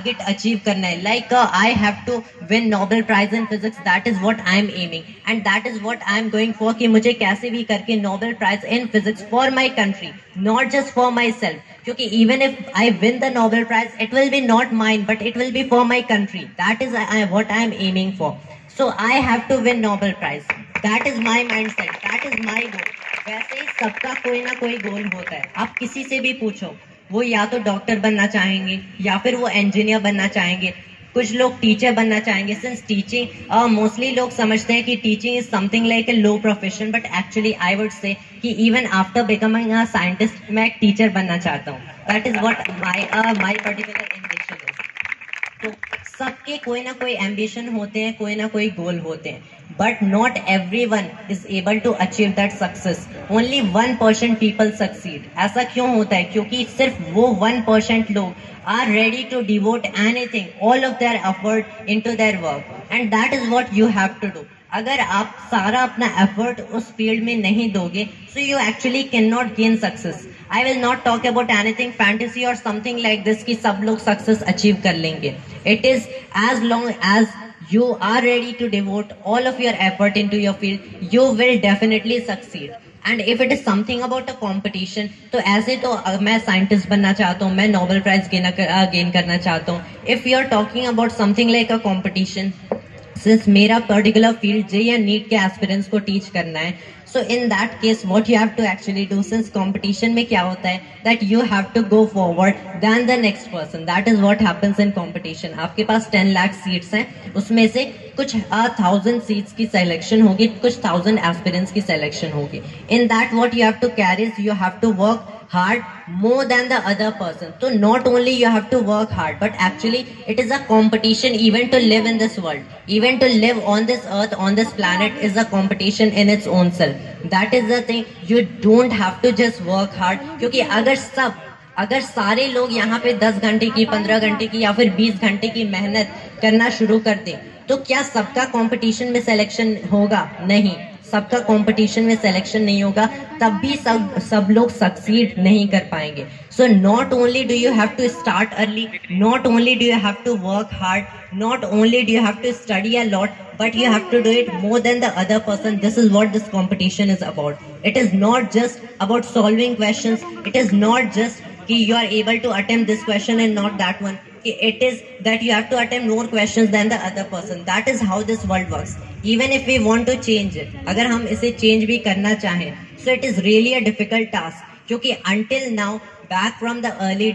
Target achieve करना है, like I have to win Nobel prize in physics, that is what I am aiming and that is what I am going for, कि मुझे कैसे भी करके Nobel prize in physics for my country, not just for myself, क्योंकि even if I win the Nobel prize it will be not mine but it will be for my country, that is what I am aiming for. So I have to win Nobel prize, that is my mindset, that is my goal. वैसे ही सबका कोई ना कोई गोल होता है. आप किसी से भी पूछो, वो या तो डॉक्टर बनना चाहेंगे या फिर वो इंजीनियर बनना चाहेंगे, कुछ लोग टीचर बनना चाहेंगे. सिंस टीचिंग मोस्टली लोग समझते हैं कि teaching is something like a low profession, but actually I would say कि even after becoming a scientist मैं एक टीचर बनना चाहता हूँ. That is what my particular ambition is. तो सबके कोई ना कोई एम्बिशन होते हैं, कोई ना कोई गोल होते हैं, but not everyone is able to achieve that success. Only 1% people succeed. ऐसा क्यों होता है? क्योंकि सिर्फ वो 1% लोग are ready to devote anything, all of their effort into their work, and that is what you have to do. अगर आप सारा अपना एफर्ट उस फील्ड में नहीं दोगे, so you actually cannot gain success. I will not talk about anything fantasy or something like this कि सब लोग success achieve कर लेंगे. It is as long as you are ready to devote all of your effort into your field, you will definitely succeed. And if it is something about a competition, तो ऐसे तो मैं scientist बनना चाहता हूँ, मैं नोबेल प्राइज गेन करना चाहता हूँ. If you are talking about something like a competition, since मेरा पर्टिकुलर फील्ड जे या नीट के एस्पिरेंट्स को टीच करना है, so in that case what you have to actually do, since competition में क्या होता है that you have to go forward than the next person. That is what happens in competition. आपके पास 10 लाख सीट्स हैं, उसमें से कुछ 1000 सीट्स की सिलेक्शन होगी, कुछ 1000 एस्पिरेंट्स की सिलेक्शन होगी. In that what you have to carry, you have to work hard more than the other person. So not only you have to work hard, but actually it is a competition even to live in this world, even to live on this earth, on this planet is a competition in its own self. That is the thing, you don't have to just work hard. क्योंकि अगर सारे लोग यहाँ पे 10 घंटे की, 15 घंटे की या फिर 20 घंटे की मेहनत करना शुरू कर दें, तो क्या सबका कंपटीशन में सिलेक्शन होगा? नहीं, सबका कंपटीशन में सिलेक्शन नहीं होगा, तब भी सब लोग सक्सीड नहीं कर पाएंगे. So not only do you have to start early, not only do you have to work hard, not only do you have to study a lot, but you have to do it more than the other person. This is what this competition is about. It is not just about solving questions, it is not just कि you are able to attempt this question and not that one. It is that you have to attempt more questions than the other person. That is how this world works. Even if we want to change it, अगर हम इसे change भी करना चाहें, so it is really a difficult task. क्योंकि until now, back from the early days,